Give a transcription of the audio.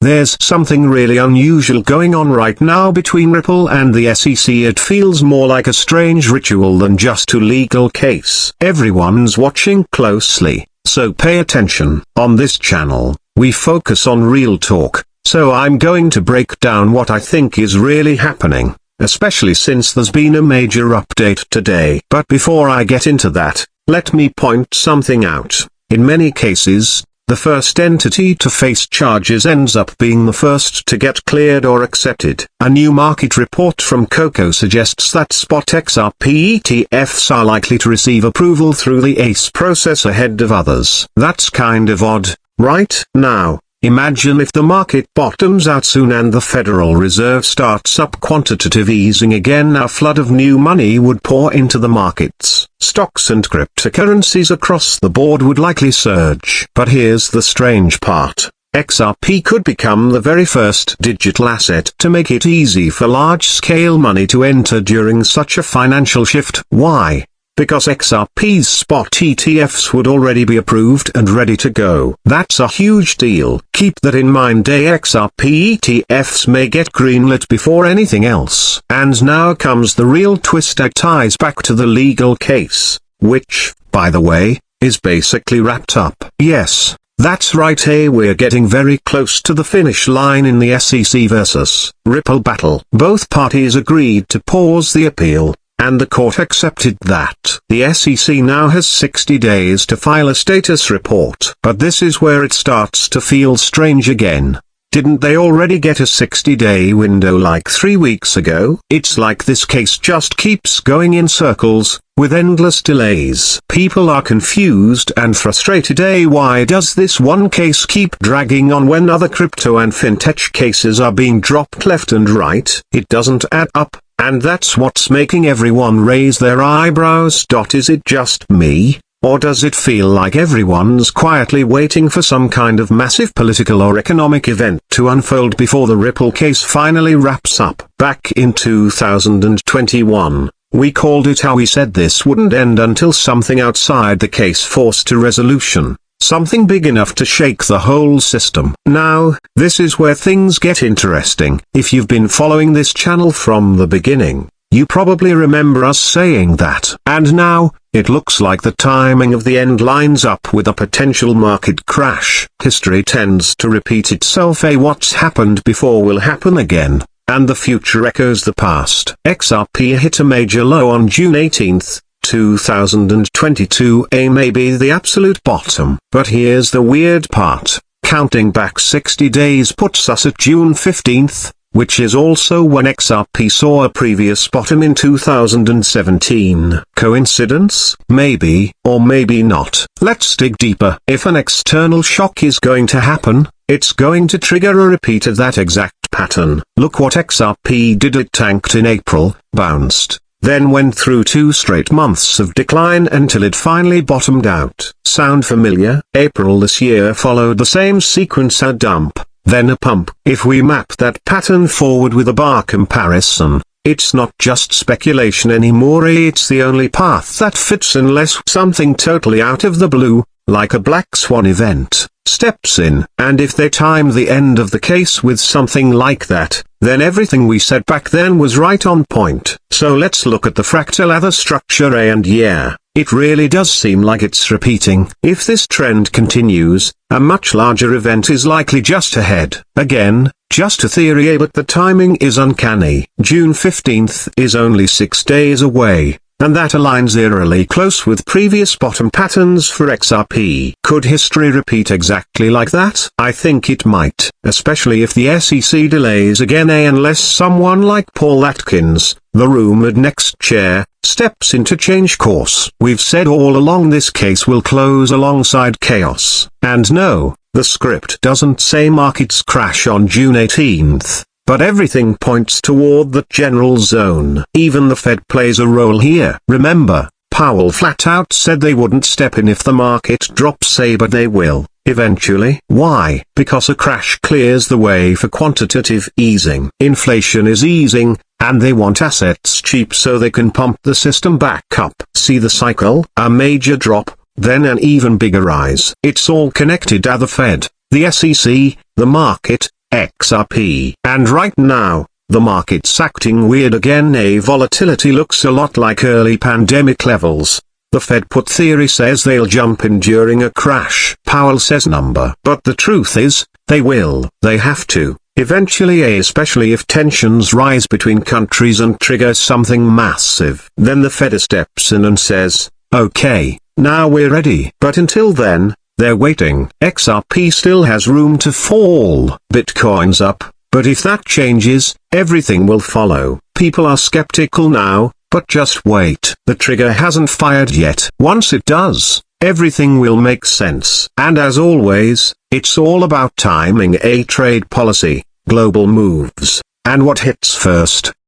There's something really unusual going on right now between Ripple and the SEC. It feels more like a strange ritual than just a legal case. Everyone's watching closely, so pay attention. On this channel, we focus on real talk, so I'm going to break down what I think is really happening, especially since there's been a major update today. But before I get into that, let me point something out. In many cases, the first entity to face charges ends up being the first to get cleared or accepted. A new market report from Coco suggests that spot XRP ETFs are likely to receive approval through the ACE process ahead of others. That's kind of odd, right? Now, imagine if the market bottoms out soon and the Federal Reserve starts up quantitative easing again. A flood of new money would pour into the markets. Stocks and cryptocurrencies across the board would likely surge. But here's the strange part. XRP could become the very first digital asset to make it easy for large-scale money to enter during such a financial shift. Why? Because XRP's spot ETFs would already be approved and ready to go. That's a huge deal. Keep that in mind. XRP ETFs may get greenlit before anything else. And now comes the real twist. It ties back to the legal case, which, by the way, is basically wrapped up. Yes, that's right. We're getting very close to the finish line in the SEC versus Ripple battle. Both parties agreed to pause the appeal, and the court accepted that. The SEC now has 60 days to file a status report. But this is where it starts to feel strange again. Didn't they already get a 60-day window like 3 weeks ago? It's like this case just keeps going in circles, with endless delays. People are confused and frustrated. Why does this one case keep dragging on when other crypto and fintech cases are being dropped left and right? It doesn't add up. And that's what's making everyone raise their eyebrows. Is it just me, or does it feel like everyone's quietly waiting for some kind of massive political or economic event to unfold before the Ripple case finally wraps up? Back in 2021, we called it how we said this wouldn't end until something outside the case forced a resolution. Something big enough to shake the whole system. Now, this is where things get interesting. If you've been following this channel from the beginning, you probably remember us saying that. And now, it looks like the timing of the end lines up with a potential market crash. History tends to repeat itself. What's happened before will happen again, and the future echoes the past. XRP hit a major low on June 18th. 2022 may be the absolute bottom. But here's the weird part. Counting back 60 days puts us at June 15th, which is also when XRP saw a previous bottom in 2017. Coincidence? Maybe, or maybe not. Let's dig deeper. If an external shock is going to happen, it's going to trigger a repeat of that exact pattern. Look what XRP did. It tanked in April, bounced, then went through 2 straight months of decline until it finally bottomed out. Sound familiar? April this year followed the same sequence: a dump, then a pump. If we map that pattern forward with a bar comparison, it's not just speculation anymore. It's the only path that fits unless something totally out of the blue, like a black swan event, steps in. And if they time the end of the case with something like that, then everything we said back then was right on point. So let's look at the fractal ladder structure. And yeah, it really does seem like it's repeating. If this trend continues, a much larger event is likely just ahead. Again, just a theory, but the timing is uncanny. June 15th is only 6 days away, and that aligns eerily close with previous bottom patterns for XRP. Could history repeat exactly like that? I think it might, especially if the SEC delays again, unless someone like Paul Atkins, the rumored next chair, steps in to change course. We've said all along this case will close alongside chaos. And no, the script doesn't say markets crash on June 18th. But everything points toward that general zone. Even the Fed plays a role here. Remember, Powell flat out said they wouldn't step in if the market drops, but they will, eventually. Why? Because a crash clears the way for quantitative easing. Inflation is easing, and they want assets cheap so they can pump the system back up. See the cycle? A major drop, then an even bigger rise. It's all connected. The Fed, the SEC, the market, XRP. And right now, the market's acting weird again. Volatility looks a lot like early pandemic levels. The Fed put theory says they'll jump in during a crash. Powell says number. But the truth is, they will. They have to. Eventually, especially if tensions rise between countries and trigger something massive. Then the Fed steps in and says, okay, now we're ready. But until then, they're waiting. XRP still has room to fall. Bitcoin's up, but if that changes, everything will follow. People are skeptical now, but just wait. The trigger hasn't fired yet. Once it does, everything will make sense. And as always, it's all about timing. A trade policy, global moves, and what hits first.